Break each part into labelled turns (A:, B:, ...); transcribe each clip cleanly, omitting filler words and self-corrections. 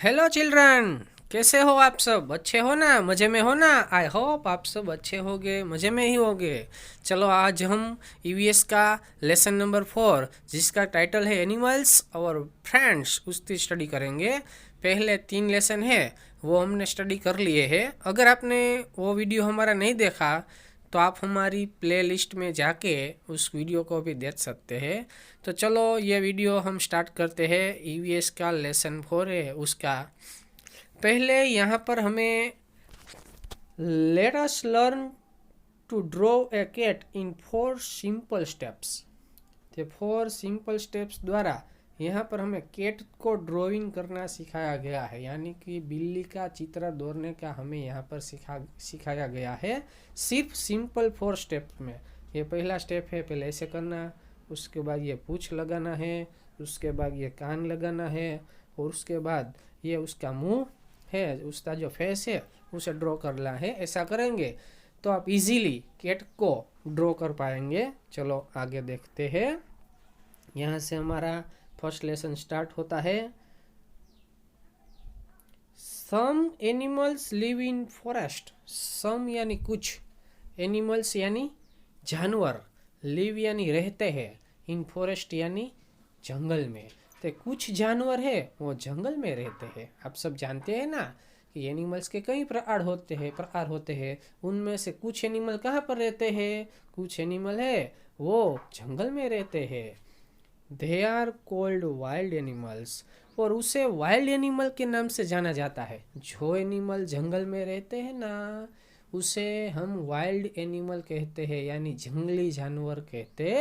A: Hello children, कैसे हो आप सब? अच्छे हो ना? मज़े में हो ना? आई होप आप सब अच्छे होगे, मज़े में ही होगे। चलो आज हम ईवीएस का लेसन नंबर 4 जिसका टाइटल है एनिमल्स और फ्रेंड्स उसकी स्टडी करेंगे। पहले 3 लेसन है वो हमने स्टडी कर लिए हैं। अगर आपने वो वीडियो हमारा नहीं देखा तो आप हमारी प्लेलिस्ट में जाके उस वीडियो को भी देख सकते हैं। तो चलो ये वीडियो हम स्टार्ट करते हैं। ईवीएस का लेसन 4 है उसका। पहले यहाँ पर हमें let us learn to draw a cat in 4 simple steps. तो 4 सिंपल स्टेप्स द्वारा यहाँ पर हमें कैट को ड्राइंग करना सिखाया गया है, यानी कि बिल्ली का चित्र दौड़ने का हमें यहाँ पर सिखाया गया है सिर्फ सिंपल 4 स्टेप में। ये पहला स्टेप है, पहले ऐसे करना, उसके बाद ये पूंछ लगाना है, उसके बाद ये कान लगाना है और उसके बाद ये उसका मुंह है, उसका जो फेस है उसे ड्रॉ करना है। ऐसा करेंगे तो आप इजीली कैट को ड्रॉ कर पाएंगे। चलो आगे देखते हैं। यहाँ से हमारा फर्स्ट लेसन स्टार्ट होता है। Some animals live in forest. Some यानी कुछ, एनिमल्स यानी जानवर, लिव यानी रहते हैं, इन फॉरेस्ट यानी जंगल में। तो कुछ जानवर है वो जंगल में रहते हैं। आप सब जानते हैं ना कि एनिमल्स के कई प्रकार होते हैं। उनमें से कुछ एनिमल कहाँ पर रहते हैं? कुछ एनिमल है वो जंगल में रहते हैं। They are called wild animals. और उसे वाइल्ड एनिमल के नाम से जाना जाता है। जो एनिमल जंगल में रहते हैं ना उसे हम वाइल्ड एनिमल कहते हैं, यानी जंगली जानवर कहते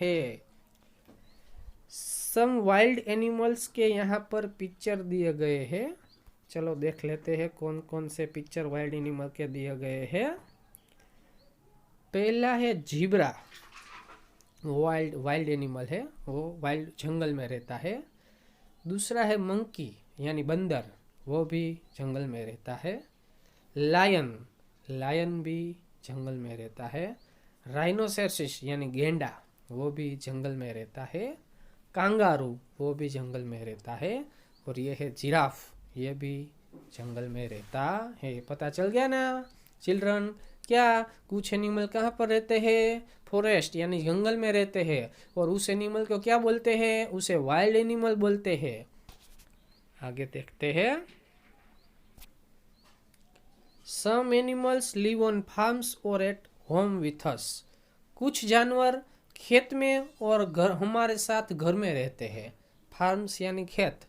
A: हैं। सम वाइल्ड एनिमल्स के यहाँ पर पिक्चर दिए गए हैं। चलो देख लेते हैं कौन कौन से पिक्चर वाइल्ड एनिमल के दिए गए हैं। पहला है जीब्रा, वाइल्ड एनिमल है, वो वाइल्ड जंगल में रहता है। दूसरा है मंकी यानी बंदर, वो भी जंगल में रहता है। लायन, लायन भी जंगल में रहता है। राइनोसेरसिस यानी गेंडा, वो भी जंगल में रहता है। कांगारू, वो भी जंगल में रहता है। और ये है जिराफ, ये भी जंगल में रहता है। पता चल गया ना चिल्ड्रन? क्या कुछ एनिमल कहाँ पर रहते हैं? फॉरेस्ट यानी जंगल में रहते हैं। और उस एनिमल को क्या बोलते हैं? उसे वाइल्ड एनिमल बोलते हैं। आगे देखते हैं। Some animals live on farms और एट होम विथ अस। कुछ जानवर खेत में और हमारे साथ घर में रहते हैं। फार्म्स यानी खेत,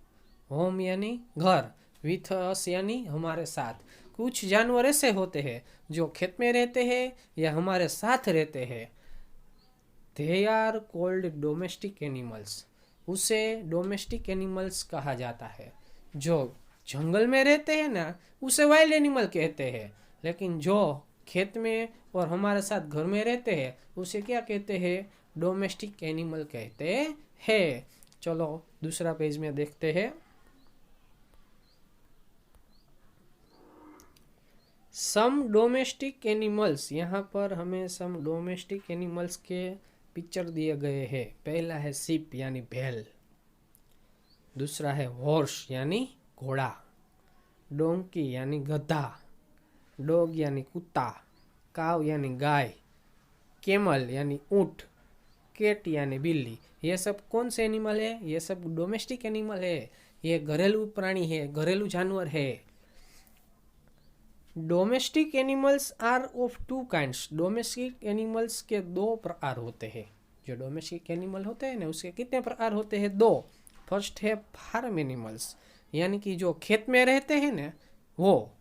A: होम यानी घर, विथ अस यानी हमारे साथ। कुछ जानवर ऐसे होते हैं जो खेत में रहते हैं या हमारे साथ रहते हैं। They are called domestic animals. उसे डोमेस्टिक एनिमल्स कहा जाता है। जो जंगल में रहते हैं ना उसे वाइल्ड एनिमल कहते हैं, लेकिन जो खेत में और हमारे साथ घर में रहते हैं उसे क्या कहते हैं? डोमेस्टिक एनिमल कहते हैं। चलो दूसरा पेज में देखते हैं। सम डोमेस्टिक एनिमल्स, यहाँ पर हमें सम डोमेस्टिक एनिमल्स के पिक्चर दिए गए हैं। पहला है शिप यानी बैल। दूसरा है हॉर्स यानी घोड़ा। डोंकी यानी गधा। डॉग यानी कुत्ता। काव यानी गाय। कैमल यानी ऊंट। कैट यानी बिल्ली। ये सब कौन से एनिमल है? ये सब डोमेस्टिक एनिमल है। ये घरेलू प्राणी है, घरेलू जानवर है। Domestic animals are of 2 kinds. Domestic animals के 2 प्रकार होते हैं। जो डोमेस्टिक एनिमल होते हैं ना उसके कितने प्रकार होते हैं? 2। फर्स्ट है फार्म एनिमल्स, यानी कि जो खेत में रहते हैं ना वो।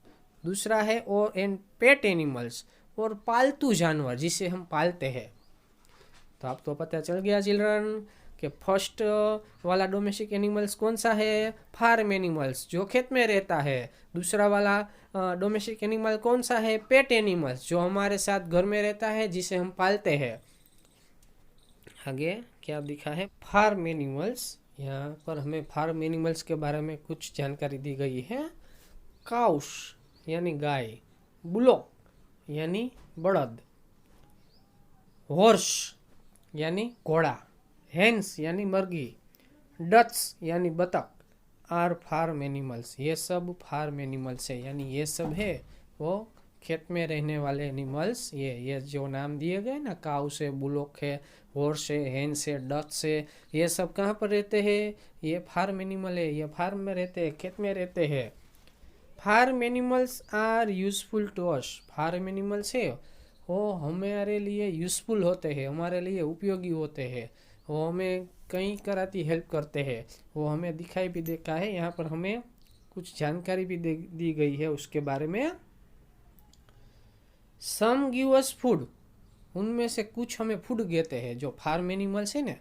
A: दूसरा है और एंड पेट एनिमल्स, और पालतू जानवर जिसे हम पालते हैं। तो आपको पता चल गया चिल्ड्रन कि फर्स्ट वाला डोमेस्टिक एनिमल्स कौन सा है? फार्म एनिमल्स, जो खेत में रहता है। दूसरा वाला डोमेस्टिक एनिमल कौन सा है? पेट एनिमल्स, जो हमारे साथ घर में रहता है, जिसे हम पालते हैं। आगे क्या दिखा है? Farm animals. यहाँ पर हमें फार्म एनिमल्स के बारे में कुछ जानकारी दी गई है। काउस यानी गाय। बुलोक यानी बड़द। हॉर्स यानी घोड़ा। हेन्स यानी मुर्गी। डक्स यानी बतख। आर फार्म एनिमल्स, ये सब फार्म एनिमल्स है, यानी ये सब है वो खेत में रहने वाले एनिमल्स। ये जो नाम दिए गए ना, काउ से, बुलोक है, हॉर्स है, हेन्स है, डक्स है, ये सब कहाँ पर रहते हैं? ये फार्म एनिमल है, ये फार्म में रहते हैं, खेत में रहते हैं। Farm animals are useful to us, farm animals है वो हमारे लिए यूजफुल होते हैं, हमारे लिए उपयोगी होते हैं, वो हमें कई तरह की हेल्प करते हैं। वो हमें दिखाई भी देखा है, यहाँ पर हमें कुछ जानकारी भी दी गई है उसके बारे में। सम गिव अस फूड, उनमें से कुछ हमें फूड देते हैं। जो फार्म एनिमल्स है ना,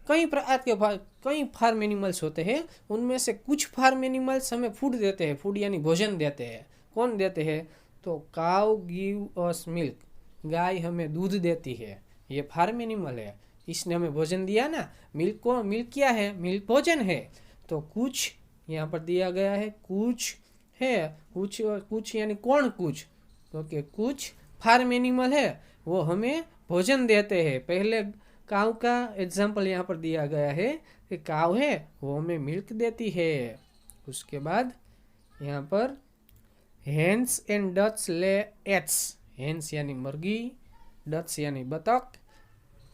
A: कई प्रकार के कई फार्म एनिमल्स होते हैं, उनमें से कुछ फार्म एनिमल्स हमें फूड देते हैं, फूड यानी भोजन देते हैं। कौन देते हैं? तो काउ गिव अस मिल्क, गाय हमें दूध देती है, ये फार्म एनिमल है, इसने हमें भोजन दिया ना। मिल्क को, मिल्क क्या है? मिल्क भोजन है। तो कुछ यहाँ पर दिया गया है, कुछ है, कुछ यानी कौन कुछ? क्योंकि कुछ फार्म एनिमल है वो हमें भोजन देते हैं। पहले काऊ का एग्जाम्पल यहाँ पर दिया गया है कि काऊ है वो हमें मिल्क देती है। उसके बाद यहाँ पर hens and ducks lay eggs, hens यानी मुर्गी, डक्स यानी बतख।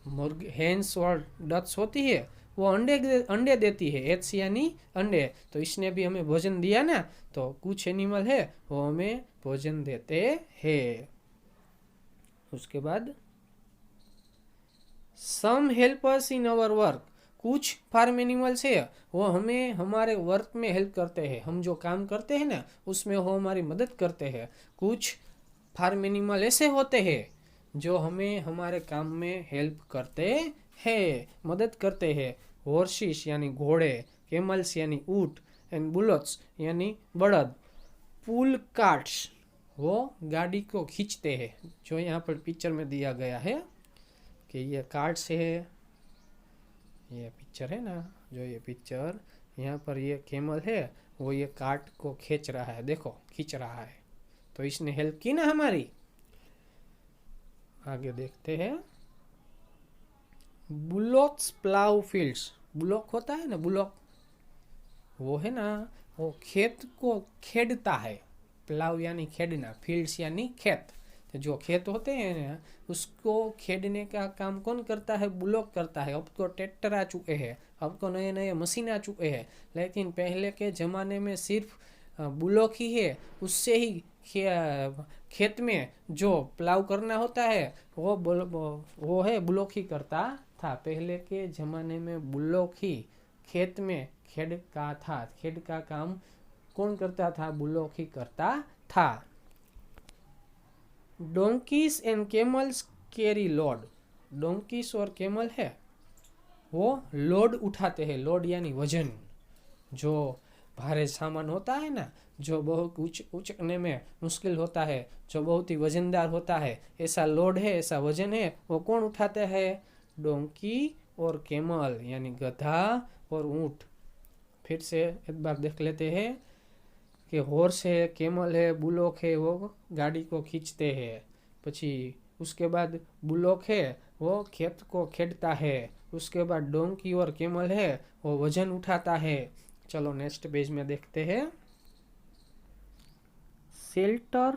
A: मुर्गी, हेन्स और डक्स होती है वो अंडे देती है, एग्स यानी अंडे। तो इसने भी हमें भोजन दिया ना। तो कुछ एनिमल है वो हमें भोजन देते हैं। उसके बाद some help us in our work, कुछ फार्म एनिमल्स है वो हमें हमारे वर्क में हेल्प करते हैं, हम जो काम करते हैं ना उसमें वो हमारी मदद करते हैं। कुछ फार्म एनिमल ऐसे होते हैं जो हमें हमारे काम में हेल्प करते हैं, मदद करते हैं। हॉर्सेस यानी घोड़े, कैमल्स यानी ऊंट, एंड बुल्स यानी बड़द, पुल कार्ट्स वो गाड़ी को खींचते हैं। जो यहाँ पर पिक्चर में दिया गया है कि ये कार्ट्स है, ये पिक्चर है ना, जो ये पिक्चर यहाँ पर ये कैमल है वो ये कार्ट को खींच रहा है, देखो खींच रहा है। तो इसने हेल्प की ना हमारी। आगे देखते हैं। बुलॉक्स प्लाउ फील्ड्स, बुलॉक होता है ना, बुलॉक वो है ना, वो खेत को खेदता है। प्लाउ यानी खेदना, फील्ड्स यानी खेत। तो जो खेत होते हैं ना उसको खेदने का काम कौन करता है? बुलॉक करता है। अब तो ट्रैक्टर आ चुके हैं, अब तो नए नए मशीन आ चुके हैं, लेकिन पहले के ज़माने में सिर्फ बुलॉक ही है। उससे ही खेत में जो प्लाउ करना होता है वो है बुलॉक ही करता था। पहले के ज़माने में बुलॉक ही खेत में खेद का था, खेद का काम कौन करता था? बुलॉक ही करता था। Donkeys and camels carry load, donkeys और कैमल है वो लोड उठाते हैं। लोड यानी वजन, जो भारे सामान होता है ना, जो बहुत उचकने में मुश्किल होता है, जो बहुत ही वजनदार होता है, ऐसा लोड है, ऐसा वजन है, वो कौन उठाते हैं? डोंकी और कैमल यानी गधा और ऊंट। फिर से एक बार देख लेते हैं कि हॉर्स है, कैमल है, बुलॉक है, वो गाड़ी को खींचते हैं। પછી उसके बाद बुलॉक है वो खेत को खेदता है। उसके बाद डोंकी और कैमल है वो वजन उठाता है। चलो नेक्स्ट पेज में देखते हैं। Shelter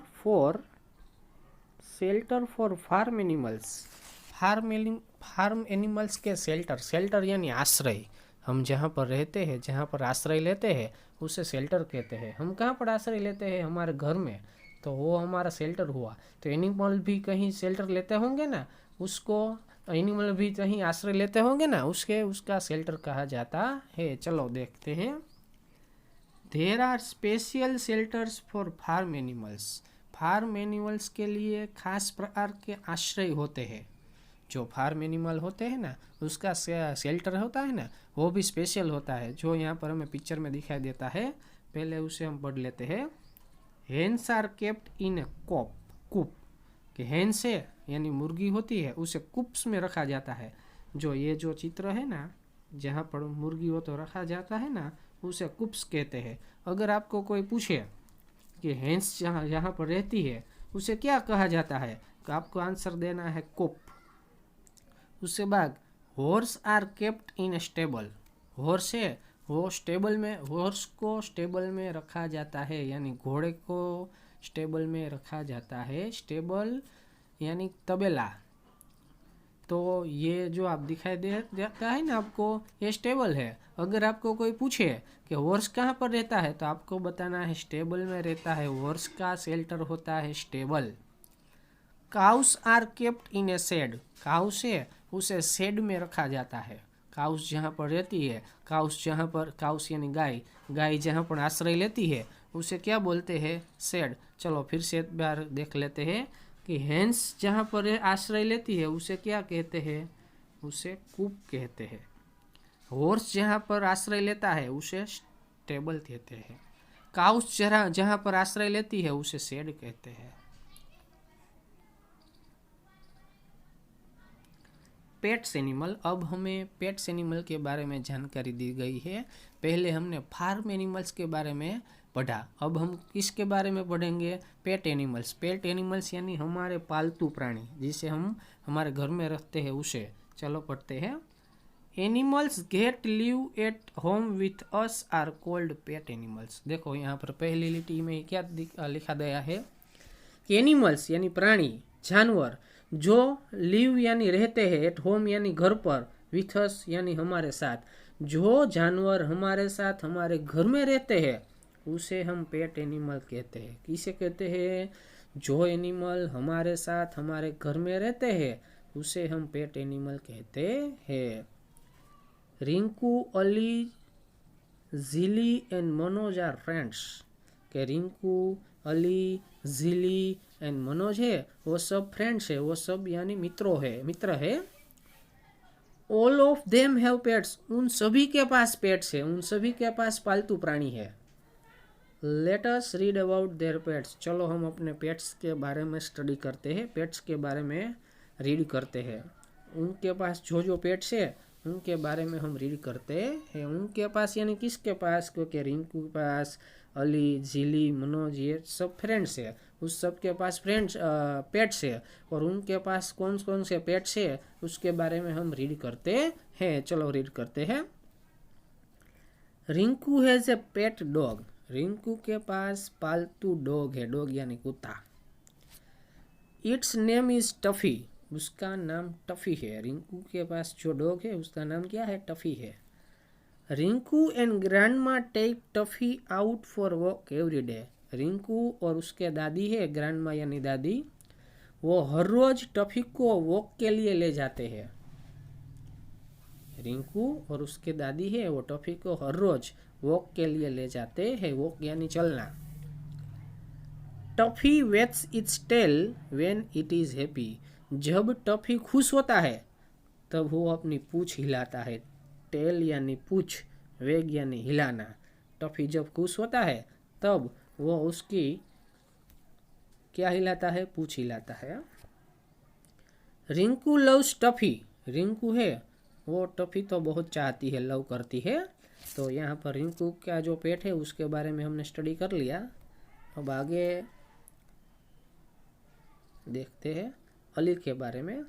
A: for farm animals, farm animals के शेल्टर यानी आश्रय। हम जहाँ पर रहते हैं, जहाँ पर आश्रय लेते हैं उसे शेल्टर कहते हैं। हम कहाँ पर आश्रय लेते हैं? हमारे घर में, तो वो हमारा शेल्टर हुआ। तो एनिमल भी कहीं शेल्टर लेते होंगे ना, उसको एनिमल भी कहीं आश्रय लेते होंगे ना, उसका शेल्टर कहा जाता है। चलो देखते हैं। There are special shelters for farm animals, farm animals के लिए खास प्रकार के आश्रय होते हैं। जो फार्म एनिमल होते हैं ना उसका शेल्टर होता है ना वो भी स्पेशल होता है, जो यहाँ पर हमें पिक्चर में दिखाई देता है। पहले उसे हम पढ़ लेते हैं। हेन्स आर केप्ट इन ए कूप, कि हेन्स है यानी मुर्गी होती है, उसे कूप्स में रखा जाता है। जो ये जो चित्र है ना जहाँ पर मुर्गी हो तो रखा जाता है ना उसे कूप्स कहते हैं। अगर आपको कोई पूछे कि हेन्स जहाँ पर रहती है उसे क्या कहा जाता है, तो आपको आंसर देना है कूप। उसके बाद horse are kept in stable, horse है वो स्टेबल में, हॉर्स को स्टेबल में रखा जाता है, यानी घोड़े को स्टेबल में रखा जाता है। स्टेबल यानी तबेला। तो ये जो आप दिखाई देता है ना आपको, ये स्टेबल है। अगर आपको कोई पूछे कि हॉर्स कहाँ पर रहता है, तो आपको बताना है स्टेबल में रहता है। हॉर्स का शेल्टर होता है stable. Cows are kept in a shed. Cows है, उसे शेड में रखा जाता है। काउस जहाँ पर रहती है, काउस जहाँ पर, काउस यानी गाय, गाय जहाँ पर आश्रय लेती है उसे क्या बोलते हैं? शेड। चलो फिर से एक बार देख लेते हैं कि हैंस जहाँ पर आश्रय लेती है उसे क्या कहते हैं? उसे कूप कहते हैं। हॉर्स जहाँ पर आश्रय लेता है उसे स्टेबल कहते हैं। काउस जहाँ पर आश्रय लेती है उसे शेड कहते हैं। Pets animal. अब हमें पेट्स एनिमल के बारे में जानकारी दी गई है। पहले हमने फार्म एनिमल्स के बारे में पढ़ा, अब हम किसके बारे में पढ़ेंगे? Pet animals. पेट एनिमल्स यानी हमारे पालतू प्राणी, जिसे हम हमारे घर में रखते हैं उसे। चलो पढ़ते हैं। Animals get live at home with us are called pet animals. देखो यहाँ पर पहली लिटी में क्या लिखा गया है कि एनिमल्स यानी प्राणी, जानवर, जो लिव यानी रहते हैं, एट होम यानी घर पर, विथ अस यानी हमारे साथ, जो जानवर हमारे साथ हमारे घर में रहते हैं उसे हम पेट एनिमल कहते हैं। किसे कहते हैं? जो एनिमल हमारे साथ हमारे घर में रहते हैं उसे हम पेट एनिमल कहते हैं। Rinku, Ali, Jilly and Manoj are friends. के रिंकू, अली, जिली एंड मनोज है, वो सब फ्रेंड्स है, वो सब यानी मित्र है। All of them have pets. उन सभी के पास पेट्स है, उन सभी के पास पालतू प्राणी है। Let us read about their pets. चलो हम अपने पेट्स के बारे में स्टडी करते हैं, पेट्स के बारे में रीड करते हैं। उनके पास जो पेट्स है उनके बारे में हम रीड करते हैं। उनके पास यानी किसके पास? क्योंकि रिंकू के पास, अली, जिली, मनोज, ये सब फ्रेंड्स है, उस सब के पास पेट्स है। और उनके पास कौन कौन से पेट्स है उसके बारे में हम रीड करते हैं। चलो रीड करते हैं। Rinku has a pet dog. Rinku के पास पालतू डॉग है, डॉग यानी कुत्ता। Its name is Tuffy. उसका नाम टफी है। रिंकू के पास जो डॉग है उसका नाम क्या है? टफी है। Rinku and grandma take Tuffy out for walk every day. Rinku और उसके दादी है, ग्रैंडमा यानी दादी, वो हर रोज टफी को वॉक के लिए ले जाते हैं। रिंकू और उसके दादी है, वो टफी को हर रोज वॉक के लिए ले जाते हैं। वॉक यानी चलना। Tuffy wets its tail when it is happy. जब टफी खुश होता है तब वो अपनी पूंछ हिलाता है। टेल यानी पूंछ, वेग यानी हिलाना। टफी जब खुश होता है तब वो उसकी क्या हिलाता है? पूंछ हिलाता है। Rinku loves Tuffy. रिंकू है वो टफी तो बहुत चाहती है, लव करती है। तो यहाँ पर रिंकू का जो पेट है उसके बारे में हमने स्टडी कर लिया। अब आगे देखते हैं अली के बारे में।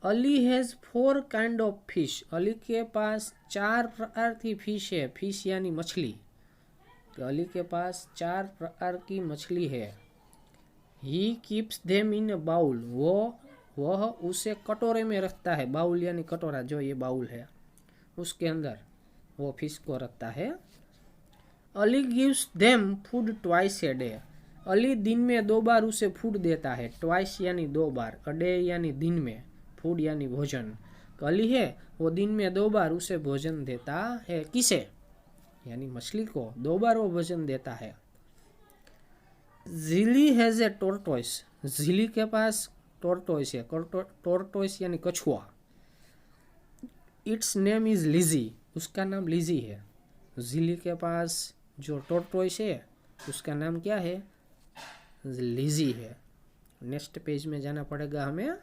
A: Ali has 4 kind of fish. Ali के पास 4 प्रकार की फिश है। फिश यानी मछली। अली के पास 4 प्रकार की मछली है। He keeps them in a bowl. वह उसे कटोरे में रखता है। बाउल यानी कटोरा, जो ये बाउल है उसके अंदर वो फिश को रखता है। Ali gives them food twice a day. Ali दिन में 2 बार उसे फूड देता है। ट्वाइस यानी 2 बार, अ डे यानी दिन में, फूड यानी भोजन। अली है वो दिन में 2 बार उसे भोजन देता है। किसे? यानी मछली को 2 बार वो भोजन देता है। जिली हैज ए टोरटॉइस। जिली के पास टोरटॉइस है। टोरटॉइस यानी कछुआ। Its name is Lizzy. उसका नाम लिजी है। जिली के पास जो टोरटॉइस है उसका नाम क्या है? लिजी है। नेक्स्ट पेज में जाना पड़ेगा हमें।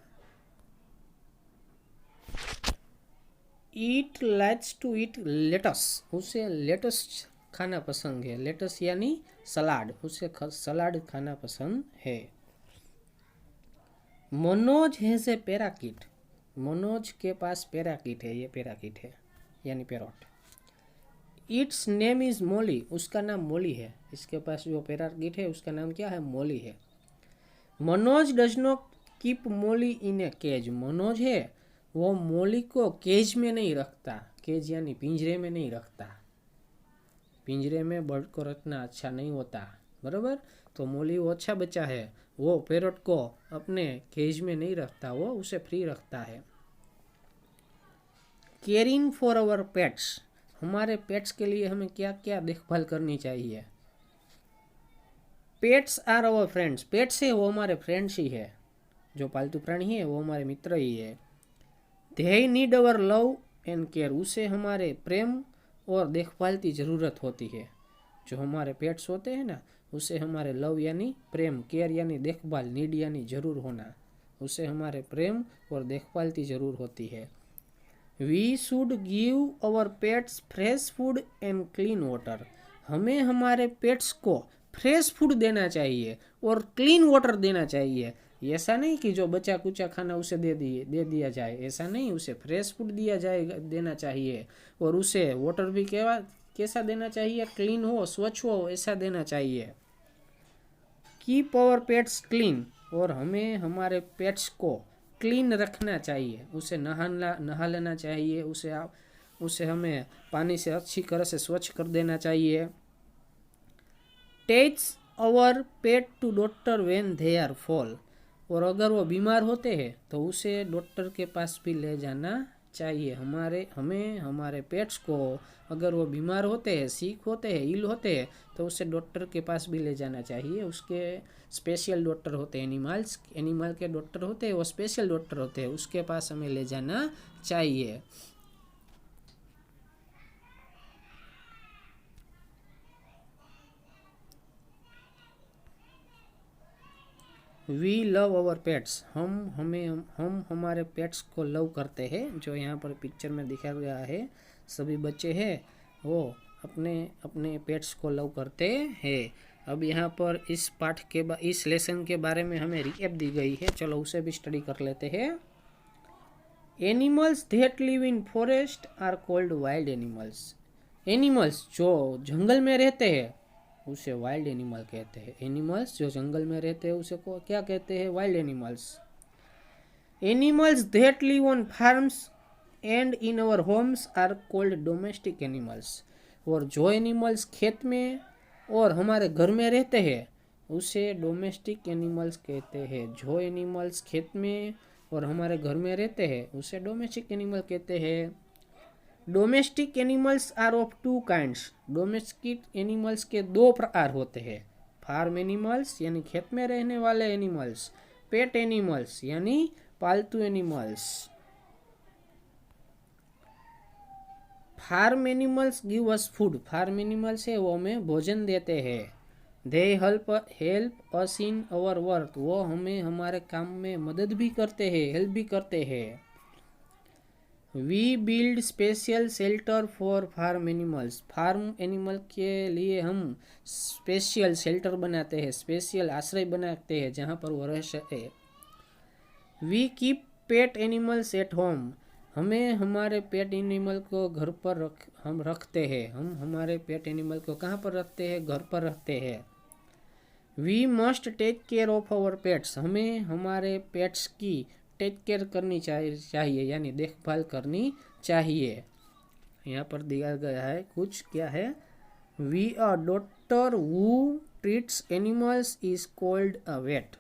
A: ईट लाइक्स टू ईट लेटस। उसे लेटस खाना पसंद है। लेटस यानी सलाड, उसे सलाड खाना पसंद है। Manoj has a parakeet. Manoj के पास पैराकीट है, ये पैराकीट है यानी पैरोट। इट्स नेम इज मोली, उसका नाम मोली है। इसके पास जो पैरागिट है उसका नाम क्या है? मोली है। Manoj does not keep Molly in a cage, Manoj है वो मोली को केज में नहीं रखता, केज यानी पिंजरे में नहीं रखता, पिंजरे में बर्ड को रखना अच्छा नहीं होता, बराबर। तो मोली वो अच्छा बच्चा है, वो पैरट को अपने केज में नहीं रखता, वो उसे फ्री रखता है। केयरिंग फॉर अवर पेट्स, हमारे पेट्स के लिए हमें क्या क्या देखभाल करनी चाहिए। Pets are our friends, pets है वो हमारे फ्रेंड्स ही है, जो पालतू प्राणी है वो हमारे मित्र ही है। They need our love and care, उसे हमारे प्रेम और देखभाल की ज़रूरत होती है। जो हमारे पेट्स होते हैं ना, उसे हमारे लव यानी प्रेम, केयर यानी देखभाल, नीड यानी जरूर होना, उसे हमारे प्रेम और देखभाल की जरूर होती है। We should give our pets fresh food and clean water, हमें हमारे पेट्स को फ्रेश फूड देना चाहिए और क्लीन वाटर देना चाहिए। ऐसा नहीं कि जो बचा कुचा खाना उसे दे दिया जाए, ऐसा नहीं, उसे फ्रेश फूड देना चाहिए और उसे वाटर भी कैसा देना चाहिए? क्लीन हो, स्वच्छ हो, ऐसा देना चाहिए। कीप आवर पेट्स क्लीन, और हमें हमारे पेट्स को क्लीन रखना चाहिए, उसे नहा लेना चाहिए, उसे हमें पानी से अच्छी तरह से स्वच्छ कर देना चाहिए। Take our pet to doctor when they are fall, और अगर वो बीमार होते हैं तो उसे डॉक्टर के पास भी ले जाना चाहिए। हमें हमारे पेट्स को अगर वो बीमार होते हैं, सिक होते हैं, इल होते हैं, तो उसे डॉक्टर के पास भी ले जाना चाहिए। उसके स्पेशल डॉक्टर होते हैं, एनिमल के डॉक्टर होते हैं, वो स्पेशल डॉक्टर होते हैं, उसके पास हमें ले जाना चाहिए। वी लव अवर पेट्स, हम हमारे पेट्स को लव करते हैं। जो यहाँ पर पिक्चर में दिखाया गया है, सभी बच्चे हैं वो अपने अपने पेट्स को लव करते हैं। अब यहाँ पर इस इस लेसन के बारे में हमें रिकैप दी गई है, चलो उसे भी स्टडी कर लेते हैं। Animals that live in forest are called wild animals, animals जो जंगल में रहते हैं उसे वाइल्ड एनिमल कहते हैं। एनिमल्स जो जंगल में रहते हैं उसे को क्या कहते हैं? Wild animals. Animals that live on farms and in our homes are called domestic animals, और जो एनिमल्स खेत में और हमारे घर में रहते हैं उसे डोमेस्टिक एनिमल्स कहते हैं। जो एनिमल्स खेत में और हमारे घर में रहते हैं उसे डोमेस्टिक एनिमल कहते हैं। Domestic animals are of two kinds, domestic animals के दो प्रकार होते हैं। फार्म एनिमल्स यानी खेत में रहने वाले एनिमल्स, पेट एनिमल्स यानी पालतू animals. Farm animals give us food, farm animals है वो हमें भोजन देते हैं। They help us in our work, वो हमें हमारे काम में मदद भी करते हैं, हेल्प भी करते हैं। We build special shelter for farm animals, farm animal के लिए हम स्पेशल शेल्टर बनाते हैं, स्पेशल आश्रय बनाते हैं जहाँ पर वो रह सके। We keep pet animals at home, हमें हमारे पेट एनिमल को घर पर हम रखते हैं। हम हमारे पेट एनिमल को कहाँ पर रखते हैं? घर पर रखते हैं। We must take care of our pets, हमें हमारे पेट्स की टेक केयर करनी चाहिए यानी देखभाल करनी चाहिए। यहाँ पर दिया गया है कुछ, क्या है? We a doctor who treats animals is called a vet,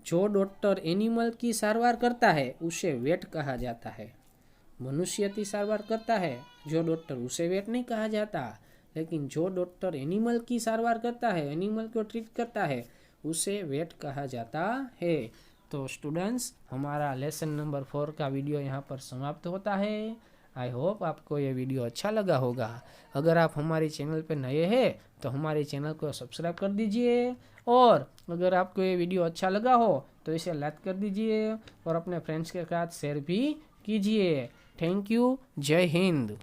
A: जो डॉक्टर एनिमल की सारवार करता है उसे वेट कहा जाता है। मनुष्य की सारवार करता है जो डॉक्टर, उसे वेट नहीं कहा जाता, लेकिन जो डॉक्टर एनिमल की सारवार करता है, एनिमल को ट्रीट करता है, उसे वेट कहा जाता है। तो स्टूडेंट्स, हमारा लेसन नंबर 4 का वीडियो यहाँ पर समाप्त होता है। आई होप आपको ये वीडियो अच्छा लगा होगा। अगर आप हमारे चैनल पर नए हैं तो हमारे चैनल को सब्सक्राइब कर दीजिए, और अगर आपको ये वीडियो अच्छा लगा हो तो इसे लाइक कर दीजिए और अपने फ्रेंड्स के साथ शेयर भी कीजिए। Thank you. जय हिंद।